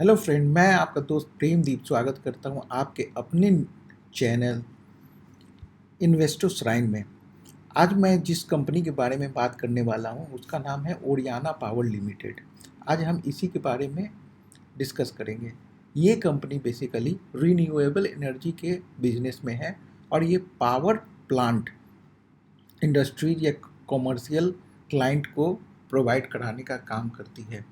Hello friend, मैं आपका दोस्त प्रेमदीप स्वागत करता हूं आपके अपने चैनल इन्वेस्टो श्राइन में। आज मैं जिस कंपनी के बारे में बात करने वाला हूं उसका नाम है ओरियाना पावर लिमिटेड। आज हम इसी के बारे में डिस्कस करेंगे। ये कंपनी बेसिकली रीन्यूएबल एनर्जी के बिजनेस में है और ये पावर प्लांट इंडस्ट्रीज या कॉमर्शियल क्लाइंट को प्रोवाइड कराने का काम करती है।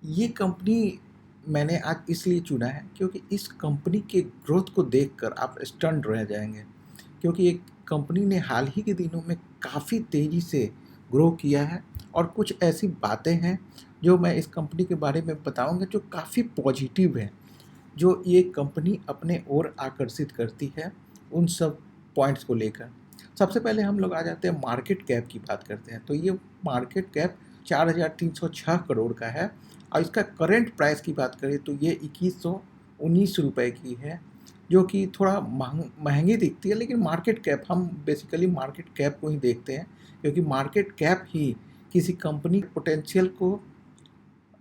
ये कंपनी मैंने आज इसलिए चुना है क्योंकि इस कंपनी के ग्रोथ को देखकर आप स्टन्ड रह जाएंगे, क्योंकि ये कंपनी ने हाल ही के दिनों में काफ़ी तेज़ी से ग्रो किया है और कुछ ऐसी बातें हैं जो मैं इस कंपनी के बारे में बताऊंगा जो काफ़ी पॉजिटिव है, जो ये कंपनी अपने ओर आकर्षित करती है उन सब पॉइंट्स को लेकर। सबसे पहले हम लोग आ जाते हैं मार्केट कैप की बात करते हैं। तो ये मार्केट कैप 4,306 करोड़ का है और इसका करंट प्राइस की बात करें तो ये 2119 रुपये की है, जो कि थोड़ा महंगी दिखती है। लेकिन मार्केट कैप, हम बेसिकली मार्केट कैप को ही देखते हैं क्योंकि मार्केट कैप ही किसी कंपनी के पोटेंशियल को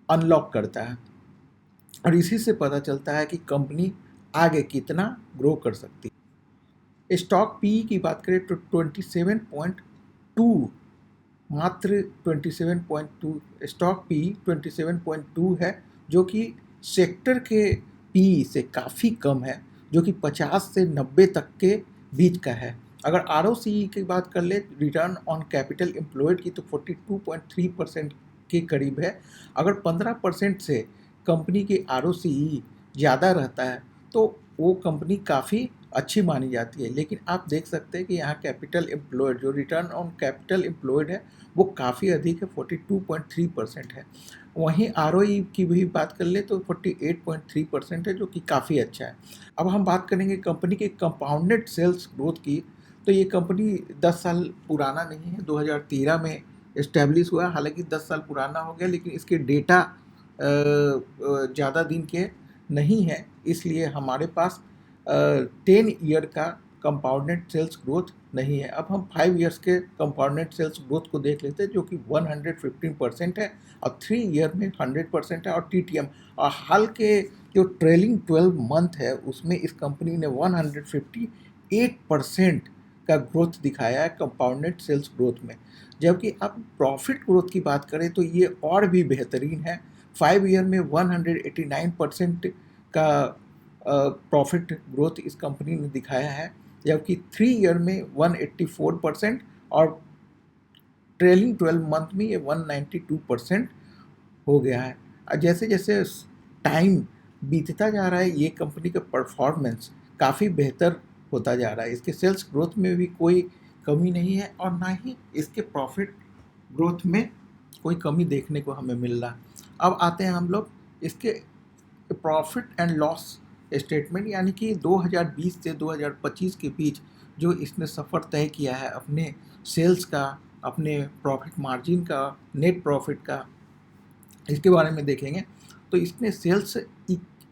अनलॉक करता है और इसी से पता चलता है कि कंपनी आगे कितना ग्रो कर सकती है। स्टॉक पी की बात करें तो 27.2, मात्र 27.2 स्टॉक पी 27.2 है, जो कि सेक्टर के पी से काफ़ी कम है, जो कि 50 से 90 तक के बीच का है। अगर आर की बात कर ले, रिटर्न ऑन कैपिटल एम्प्लॉयड की, तो 42.3% के करीब है। अगर 15% से कंपनी की आर ज़्यादा रहता है तो वो कंपनी काफ़ी अच्छी मानी जाती है। लेकिन आप देख सकते हैं कि यहाँ कैपिटल एम्प्लॉयड, जो रिटर्न ऑन कैपिटल एम्प्लॉयड है, वो काफ़ी अधिक है, 42.3% है। वहीं आर की भी बात कर ले तो 48.3% है, जो कि काफ़ी अच्छा है। अब हम बात करेंगे कंपनी के कंपाउंडेड सेल्स ग्रोथ की। तो ये कंपनी 10 साल पुराना नहीं है, 2013 में इस्टेब्लिश हुआ। हालांकि 10 साल पुराना हो गया, लेकिन इसके डेटा ज़्यादा दिन के नहीं है, इसलिए हमारे पास 10 ईयर का कंपाउंडेड सेल्स ग्रोथ नहीं है। अब हम 5 ईयर्स के कंपाउंडेड सेल्स ग्रोथ को देख लेते हैं, जो कि 115% है और 3 ईयर में 100% है। और टीटीएम और हाल के जो ट्रेलिंग 12 मंथ है उसमें इस कंपनी ने 158% का ग्रोथ दिखाया है कंपाउंडेड सेल्स ग्रोथ में। जबकि अब प्रॉफिट ग्रोथ की बात करें तो ये और भी बेहतरीन है। 5 ईयर में 189% का प्रॉफिट ग्रोथ इस कंपनी ने दिखाया है, जबकि 3 ईयर में 184% और ट्रेलिंग 12 मंथ में ये 192% हो गया है। जैसे जैसे टाइम बीतता जा रहा है, ये कंपनी का परफॉर्मेंस काफ़ी बेहतर होता जा रहा है। इसके सेल्स ग्रोथ में भी कोई कमी नहीं है और ना ही इसके प्रॉफिट ग्रोथ में कोई कमी देखने को हमें मिल रहा। अब आते हैं हम लोग इसके प्रॉफिट एंड लॉस स्टेटमेंट, यानी कि 2020 से 2025 के बीच जो इसने सफ़र तय किया है अपने सेल्स का, अपने प्रॉफिट मार्जिन का, नेट प्रॉफिट का, इसके बारे में देखेंगे। तो इसने सेल्स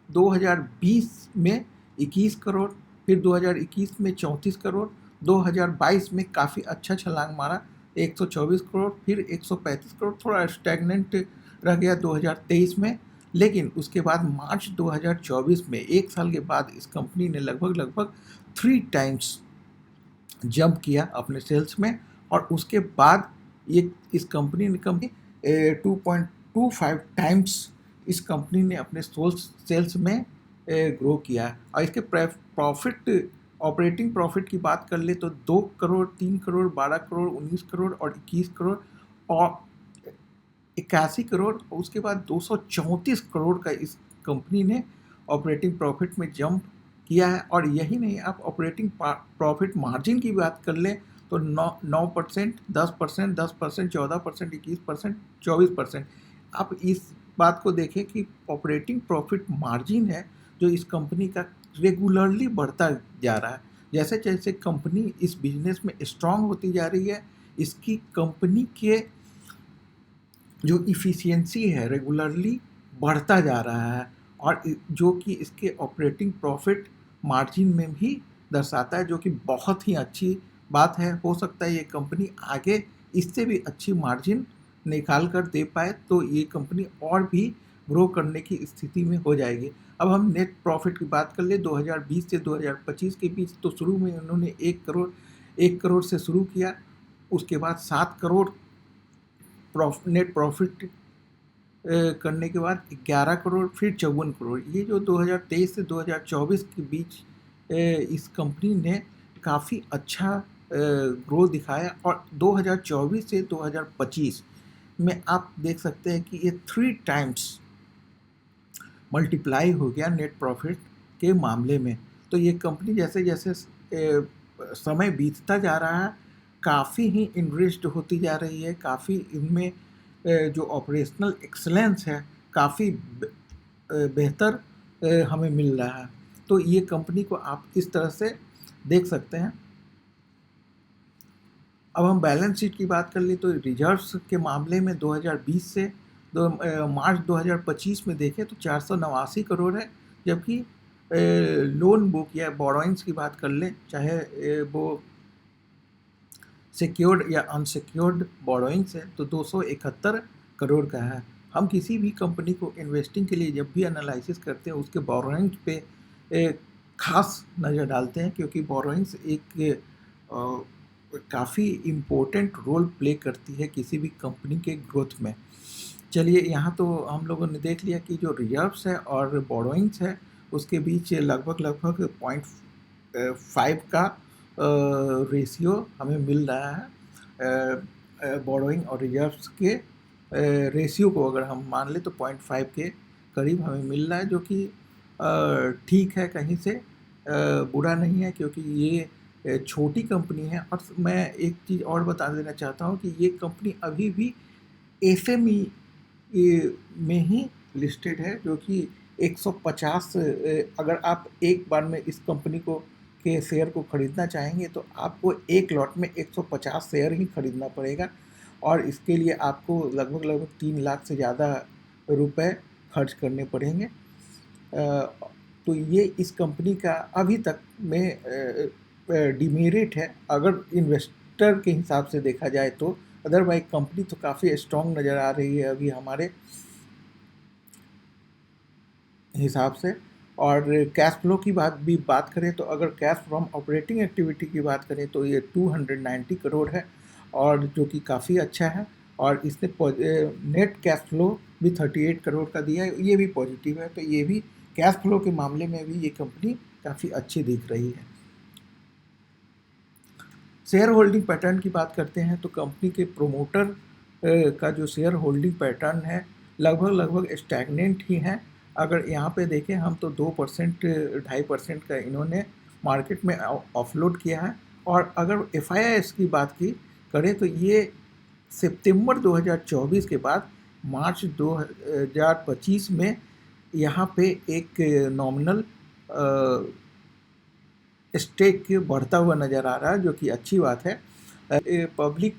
2020 में 21 करोड़, फिर 2021 में 34 करोड़, 2022 में काफ़ी अच्छा छलांग मारा 124 करोड़, फिर 135 करोड़, थोड़ा स्टैग्नेंट रह गया 2023 में। लेकिन उसके बाद मार्च 2024 में, एक साल के बाद, इस कंपनी ने लगभग 3 टाइम्स जंप किया अपने सेल्स में और उसके बाद ये इस कंपनी ने 2.25 टाइम्स इस कंपनी ने अपने सेल्स में ग्रो किया। और इसके प्रॉफिट, ऑपरेटिंग प्रॉफिट की बात कर ले तो 2 करोड़, 3 करोड़, 12 करोड़, 19 करोड़ और 21 करोड़ और 81 करोड़, और उसके बाद 234 करोड़ का इस कंपनी ने ऑपरेटिंग प्रॉफिट में जंप किया है। और यही नहीं, आप ऑपरेटिंग प्रॉफिट मार्जिन की बात कर लें तो 9%, 10%, 10%, 14%, 21%, 24%। आप इस बात को देखें कि ऑपरेटिंग प्रॉफिट मार्जिन है जो इस कंपनी का रेगुलरली बढ़ता जा रहा है। जैसे जैसे कंपनी इस बिजनेस में स्ट्रांग होती जा रही है, इसकी कंपनी के जो इफ़िशियंसी है रेगुलरली बढ़ता जा रहा है और जो कि इसके ऑपरेटिंग प्रॉफिट मार्जिन में भी दर्शाता है, जो कि बहुत ही अच्छी बात है। हो सकता है ये कंपनी आगे इससे भी अच्छी मार्जिन निकाल कर दे पाए, तो ये कंपनी और भी ग्रो करने की स्थिति में हो जाएगी। अब हम नेट प्रॉफिट की बात कर ले 2020 से 2025 के बीच, तो शुरू में उन्होंने 1 करोड़ से शुरू किया, उसके बाद 7 करोड़ नेट प्रॉफिट करने के बाद 11 करोड़, फिर 54 करोड़। ये जो 2023 से 2024 के बीच इस कंपनी ने काफ़ी अच्छा ग्रोथ दिखाया, और 2024 से 2025 में आप देख सकते हैं कि ये 3 टाइम्स मल्टीप्लाई हो गया नेट प्रॉफिट के मामले में। तो ये कंपनी जैसे जैसे समय बीतता जा रहा है, काफ़ी ही इन्वेस्ट होती जा रही है, काफ़ी इनमें जो ऑपरेशनल एक्सलेंस है काफ़ी बेहतर हमें मिल रहा है। तो ये कंपनी को आप इस तरह से देख सकते हैं। अब हम बैलेंस शीट की बात कर ले तो रिजर्व्स के मामले में 2020 से मार्च 2025 में देखें तो 489 करोड़ है, जबकि लोन बुक या बोरोइंग्स की बात कर लें, चाहे वो सिक्योर्ड या अनसिक्योर्ड बोरोइंग्स है, तो 271 करोड़ का है। हम किसी भी कंपनी को इन्वेस्टिंग के लिए जब भी एनालिसिस करते हैं उसके बोरोइंग्स पे खास नज़र डालते हैं, क्योंकि बोरोइंग्स एक काफ़ी इम्पोर्टेंट रोल प्ले करती है किसी भी कंपनी के ग्रोथ में। चलिए, यहाँ तो हम लोगों ने देख लिया कि जो रिजर्व्स है और बोरोइंग्स है उसके बीच लगभग 0.5 का रेशियो हमें मिल रहा है। बोरोइंग और रिजर्व्स के रेशियो को अगर हम मान ले तो 0.5 के करीब हमें मिल रहा है, जो कि ठीक है, कहीं से बुरा नहीं है, क्योंकि ये छोटी कंपनी है। और मैं एक चीज़ और बता देना चाहता हूँ कि ये कंपनी अभी भी SME में ही लिस्टेड है, जो कि 150 अगर आप एक बार में इस कंपनी को के शेयर को ख़रीदना चाहेंगे तो आपको एक लॉट में 150 शेयर ही खरीदना पड़ेगा, और इसके लिए आपको लगभग 3 लाख से ज़्यादा रुपए खर्च करने पड़ेंगे। तो ये इस कंपनी का अभी तक में डिमेरिट है अगर इन्वेस्टर के हिसाब से देखा जाए तो। अदरवाइज कंपनी तो काफ़ी स्ट्रॉन्ग नज़र आ रही है अभी हमारे हिसाब से। और कैश फ्लो की बात करें तो अगर कैश फ्रॉम ऑपरेटिंग एक्टिविटी की बात करें तो ये 290 करोड़ है, और जो कि काफ़ी अच्छा है। और इसने नेट कैश फ्लो भी 38 करोड़ का दिया है, ये भी पॉजिटिव है। तो ये भी कैश फ्लो के मामले में भी ये कंपनी काफ़ी अच्छी दिख रही है। शेयर होल्डिंग पैटर्न की बात करते हैं तो कंपनी के प्रोमोटर का जो शेयर होल्डिंग पैटर्न है लगभग स्टैग्नेंट ही है। अगर यहाँ पे देखें हम तो 2% 2.5% का इन्होंने मार्केट में ऑफलोड किया है। और अगर FIIs की बात करें तो ये सितंबर 2024 के बाद मार्च 2025 में यहाँ पे एक नॉमिनल स्टेक बढ़ता हुआ नज़र आ रहा है, जो कि अच्छी बात है। पब्लिक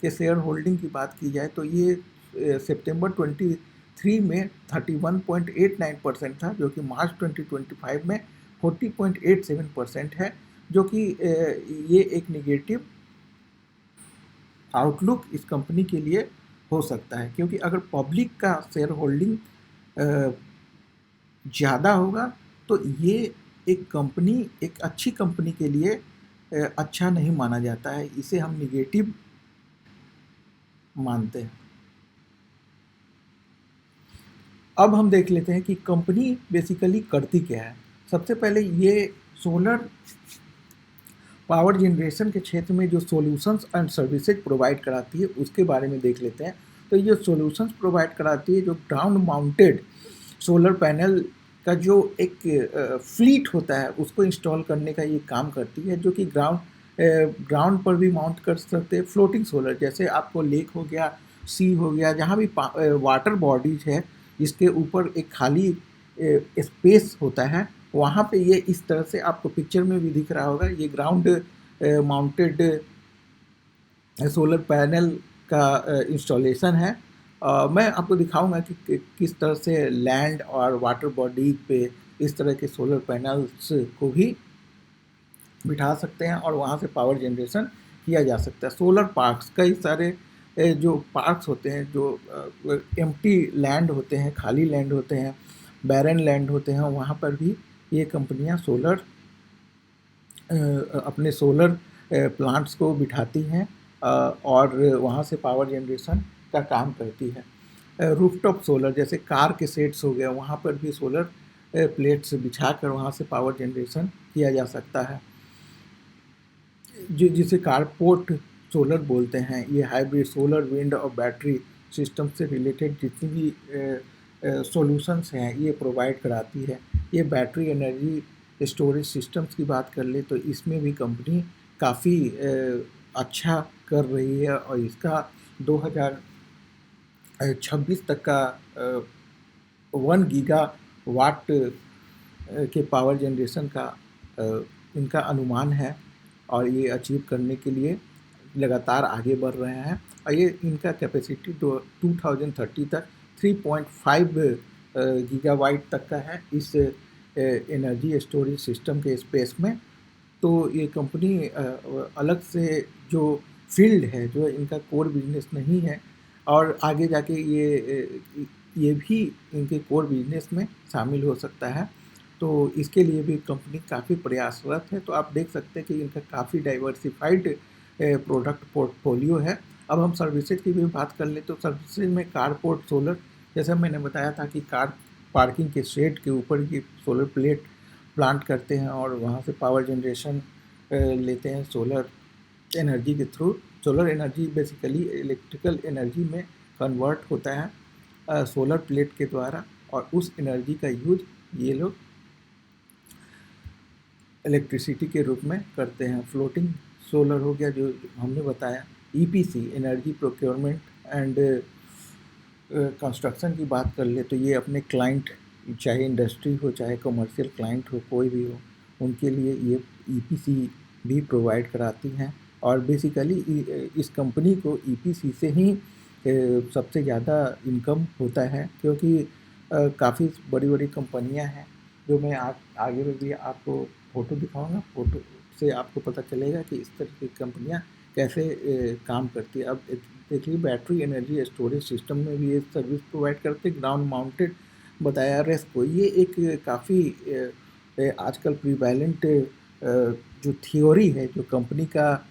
के शेयर होल्डिंग की बात की जाए तो ये सितंबर 23 में 31.89% था, जो कि मार्च 2025 में 40.87% है, जो कि ये एक निगेटिव आउटलुक इस कंपनी के लिए हो सकता है, क्योंकि अगर पब्लिक का शेयर होल्डिंग ज़्यादा होगा तो ये एक अच्छी कंपनी के लिए अच्छा नहीं माना जाता है, इसे हम निगेटिव मानते हैं। अब हम देख लेते हैं कि कंपनी बेसिकली करती क्या है। सबसे पहले ये सोलर पावर जनरेशन के क्षेत्र में जो सॉल्यूशंस एंड सर्विसेज प्रोवाइड कराती है उसके बारे में देख लेते हैं। तो ये सॉल्यूशंस प्रोवाइड कराती है जो ग्राउंड माउंटेड सोलर पैनल का जो एक फ्लीट होता है उसको इंस्टॉल करने का ये काम करती है, जो कि ग्राउंड पर भी माउंट कर सकते हैं। फ्लोटिंग सोलर, जैसे आपको लेक हो गया, सी हो गया, जहाँ भी वाटर बॉडीज है जिसके ऊपर एक खाली स्पेस होता है, वहाँ पे ये इस तरह से आपको पिक्चर में भी दिख रहा होगा, ये ग्राउंड माउंटेड सोलर पैनल का इंस्टॉलेशन है। मैं आपको दिखाऊंगा कि किस तरह से लैंड और वाटर बॉडी पे इस तरह के सोलर पैनल्स को भी बिठा सकते हैं और वहाँ से पावर जनरेशन किया जा सकता है। सोलर पार्क्स कई सारे जो पार्क्स होते हैं, जो एम्प्टी लैंड होते हैं, खाली लैंड होते हैं, बैरन लैंड होते हैं, वहाँ पर भी ये कंपनियाँ अपने सोलर प्लांट्स को बिठाती हैं और वहाँ से पावर जनरेशन का काम करती है। रूफटॉप सोलर, जैसे कार के सेट्स हो गया, वहाँ पर भी सोलर प्लेट्स बिछाकर वहाँ से पावर जनरेशन किया जा सकता है, जिसे कारपोर्ट सोलर बोलते हैं। ये हाइब्रिड सोलर, विंड और बैटरी सिस्टम से रिलेटेड जितनी भी सॉल्यूशंस हैं ये प्रोवाइड कराती है। ये बैटरी एनर्जी स्टोरेज सिस्टम्स की बात कर ले तो इसमें भी कंपनी काफ़ी अच्छा कर रही है और इसका 2026 तक का 1 गीगावाट के पावर जनरेशन का इनका अनुमान है और ये अचीव करने के लिए लगातार आगे बढ़ रहे हैं। और ये इनका कैपेसिटी 2030 तक 3.5 गीगावाट तक का है इस एनर्जी स्टोरेज सिस्टम के स्पेस में। तो ये कंपनी अलग से जो फील्ड है, जो इनका कोर बिजनेस नहीं है, और आगे जाके ये भी इनके कोर बिजनेस में शामिल हो सकता है, तो इसके लिए भी कंपनी काफ़ी प्रयासरत है। तो आप देख सकते हैं कि इनका काफ़ी डाइवर्सिफाइड प्रोडक्ट पोर्टफोलियो है। अब हम सर्विसेज की भी बात कर ले तो सर्विसेज में कारपोर्ट सोलर, जैसे मैंने बताया था कि कार पार्किंग के शेड के ऊपर ये सोलर प्लेट प्लांट करते हैं और वहाँ से पावर जनरेशन लेते हैं सोलर एनर्जी के through. Solar energy basically electrical energy में कन्वर्ट होता है सोलर प्लेट के द्वारा, और उस एनर्जी का यूज ये लोग इलेक्ट्रिसिटी के रूप में करते हैं। फ्लोटिंग सोलर हो गया जो हमने बताया। EPC, energy procurement and construction की बात कर ले तो ये अपने क्लाइंट, चाहे इंडस्ट्री हो चाहे कमर्शियल क्लाइंट हो, कोई भी हो, उनके लिए ये ईपीसी भी प्रोवाइड कराती हैं। और बेसिकली इस कंपनी को ईपीसी से ही सबसे ज़्यादा इनकम होता है, क्योंकि काफ़ी बड़ी बड़ी कंपनियां हैं, जो मैं आगे में भी आपको फ़ोटो दिखाऊंगा। फ़ोटो से आपको पता चलेगा कि इस तरह की कंपनियां कैसे काम करती है। अब देखिए, बैटरी एनर्जी स्टोरेज सिस्टम में भी ये सर्विस प्रोवाइड करते, ग्राउंड माउंटेड बताया रेस्को। ये एक काफ़ी आजकल प्रीवैलेंट जो थियोरी है, जो कंपनी का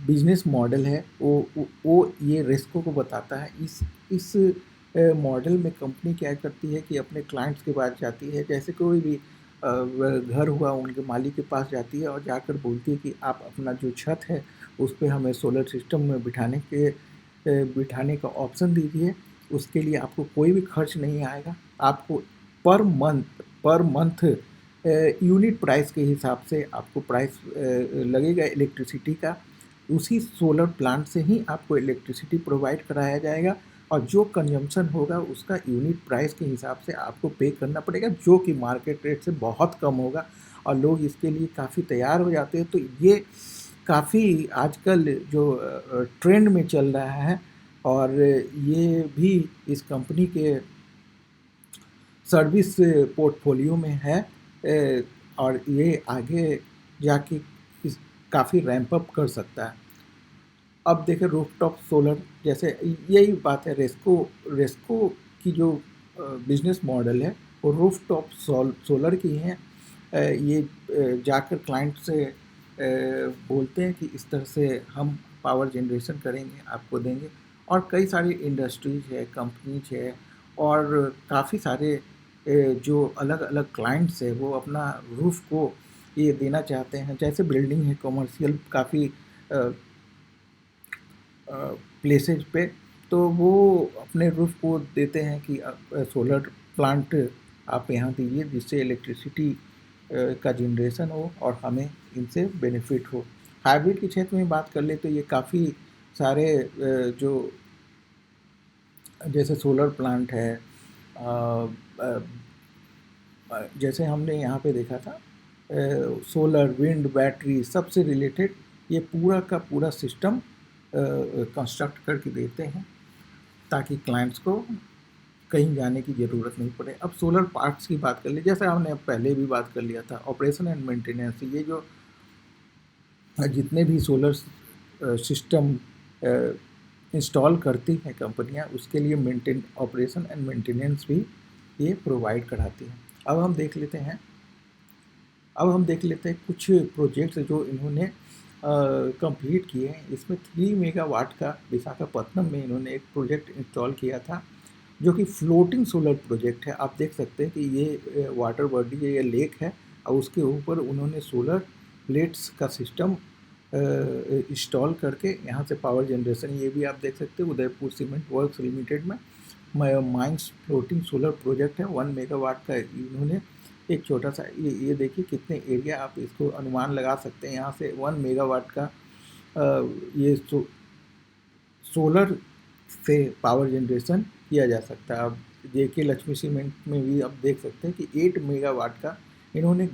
बिजनेस मॉडल है, वो ये रेस्को को बताता है। इस मॉडल में कंपनी क्या करती है कि अपने क्लाइंट्स के पास जाती है, जैसे कोई भी घर हुआ, उनके मालिक के पास जाती है और जाकर बोलती है कि आप अपना जो छत है उस पर हमें सोलर सिस्टम में बिठाने का ऑप्शन दीजिए। उसके लिए आपको कोई भी खर्च नहीं आएगा। आपको पर मंथ यूनिट प्राइस के हिसाब से आपको प्राइस लगेगा इलेक्ट्रिसिटी का। उसी सोलर प्लांट से ही आपको इलेक्ट्रिसिटी प्रोवाइड कराया जाएगा और जो कंजम्पशन होगा उसका यूनिट प्राइस के हिसाब से आपको पे करना पड़ेगा, जो कि मार्केट रेट से बहुत कम होगा। और लोग इसके लिए काफ़ी तैयार हो जाते हैं। तो ये काफ़ी आजकल जो ट्रेंड में चल रहा है, और ये भी इस कंपनी के सर्विस पोर्टफोलियो में है, और ये आगे जाके काफ़ी रैंप अप कर सकता है। अब देखें रूफटॉप सोलर, जैसे यही बात है, रेस्को की जो बिजनेस मॉडल है वो रूफटॉप सोलर की है। ये जाकर क्लाइंट से बोलते हैं कि इस तरह से हम पावर जनरेशन करेंगे, आपको देंगे। और कई सारी इंडस्ट्रीज है, कंपनीज है, और काफ़ी सारे जो अलग अलग क्लाइंट्स है वो अपना रूफ को ये देना चाहते हैं। जैसे बिल्डिंग है, कमर्शियल काफ़ी प्लेसेज पे, तो वो अपने रूफ को देते हैं कि सोलर प्लांट आप यहाँ दीजिए, जिससे इलेक्ट्रिसिटी का जनरेशन हो और हमें इनसे बेनिफिट हो। हाइब्रिड के क्षेत्र में बात कर ले तो ये काफ़ी सारे जो जैसे सोलर प्लांट है, जैसे हमने यहाँ पे देखा था, सोलर, विंड, बैटरी सबसे रिलेटेड ये पूरा का पूरा सिस्टम कंस्ट्रक्ट करके देते हैं, ताकि क्लाइंट्स को कहीं जाने की ज़रूरत नहीं पड़े। अब सोलर पार्ट्स की बात कर ली, जैसे हमने पहले भी बात कर लिया था, ऑपरेशन एंड मेंटेनेंस। ये जो जितने भी सोलर सिस्टम इंस्टॉल करती हैं कंपनियां, उसके लिए मेंटेन ऑपरेशन एंड मेंटेनेंस भी ये प्रोवाइड कराती हैं। अब हम देख लेते हैं कुछ प्रोजेक्ट्स जो इन्होंने कंप्लीट किए हैं। इसमें 3 मेगावाट का विशाखापत्तनम में इन्होंने एक प्रोजेक्ट इंस्टॉल किया था, जो कि फ्लोटिंग सोलर प्रोजेक्ट है। आप देख सकते हैं कि ये वाटर बॉडी है, ये लेक है, और उसके ऊपर उन्होंने सोलर प्लेट्स का सिस्टम इंस्टॉल करके यहाँ से पावर जनरेशन, ये भी आप देख सकते हैं उदयपुर सीमेंट वर्क्स लिमिटेड में माइंस फ्लोटिंग सोलर प्रोजेक्ट है। 1 मेगावाट का इन्होंने एक छोटा सा, ये देखिए कितने एरिया, आप इसको अनुमान लगा सकते हैं। यहाँ से 1 मेगावाट का ये सोलर से पावर जनरेशन किया जा सकता है। अब जेके लक्ष्मी सीमेंट में भी आप देख सकते हैं कि 8 मेगावाट का इन्होंने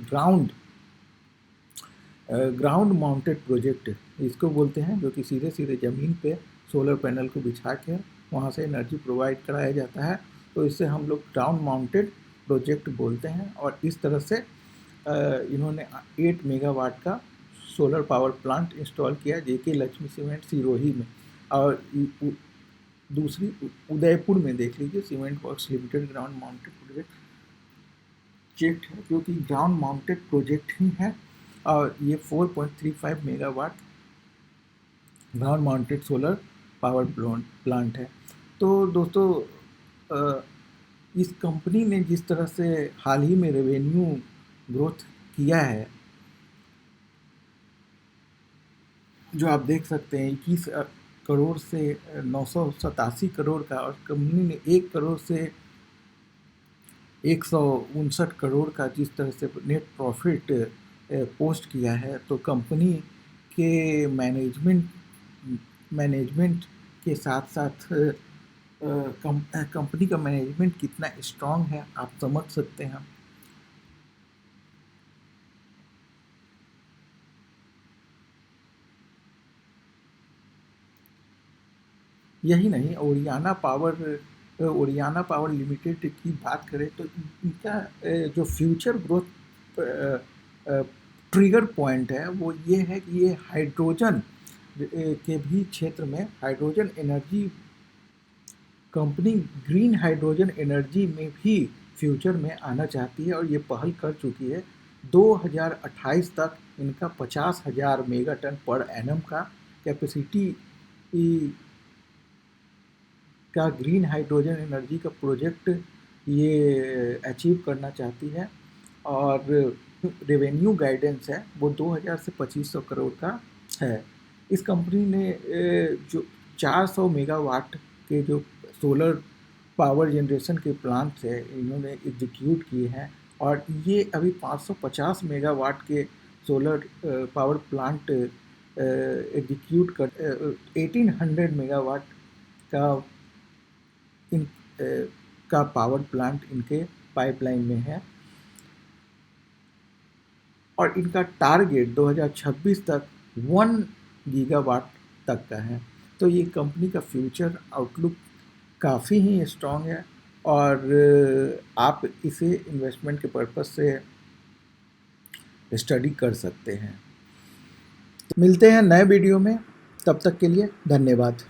ग्राउंड माउंटेड प्रोजेक्ट इसको बोलते हैं, जो कि सीधे सीधे ज़मीन पे सोलर पैनल को बिछा के वहाँ से एनर्जी प्रोवाइड कराया जाता है। तो इससे हम लोग ग्राउंड माउंटेड प्रोजेक्ट बोलते हैं। और इस तरह से इन्होंने 8 मेगावाट का सोलर पावर प्लांट इंस्टॉल किया जेके लक्ष्मी सीमेंट सिरोही में। और दूसरी उदयपुर में देख लीजिए cement works limited ground mounted project है, जो कि ग्राउंड माउंटेड प्रोजेक्ट ही है। और ये 4.35 megawatt ground mounted solar power plant है। तो दोस्तों, इस कंपनी ने जिस तरह से हाल ही में रेवेन्यू ग्रोथ किया है, जो आप देख सकते हैं 21 करोड़ से 987 करोड़ का, और कंपनी ने 1 करोड़ से 159 करोड़ का जिस तरह से नेट प्रॉफिट पोस्ट किया है, तो कंपनी के मैनेजमेंट के साथ साथ कंपनी का मैनेजमेंट कितना स्ट्रांग है आप समझ सकते हैं। यही नहीं, ओरियाना पावर लिमिटेड की बात करें तो इनका जो फ्यूचर ग्रोथ ट्रिगर पॉइंट है वो ये है कि ये हाइड्रोजन के भी क्षेत्र में hydrogen energy company green hydrogen energy में भी फ्यूचर में आना चाहती है, और ये पहल कर चुकी है। 2028 तक इनका 50,000 मेगाटन पर एनम का कैपेसिटी का ग्रीन हाइड्रोजन एनर्जी का प्रोजेक्ट ये अचीव करना चाहती है। और रेवेन्यू गाइडेंस है वो 2000 से 2500 करोड़ का है। इस कंपनी ने जो 400 मेगावाट के जो सोलर पावर जनरेशन के प्लांट्स है इन्होंने एग्जीक्यूट किए हैं, और ये अभी 550 मेगावाट के सोलर पावर प्लांट एग्जीक्यूट कर 1800 मेगावाट का का पावर प्लांट इनके पाइपलाइन में है, और इनका टारगेट 2026 तक 1 गीगावाट तक का है। तो ये कंपनी का फ्यूचर आउटलुक काफ़ी ही स्ट्रॉन्ग है, और आप इसे इन्वेस्टमेंट के पर्पस से स्टडी कर सकते हैं। तो मिलते हैं नए वीडियो में, तब तक के लिए धन्यवाद।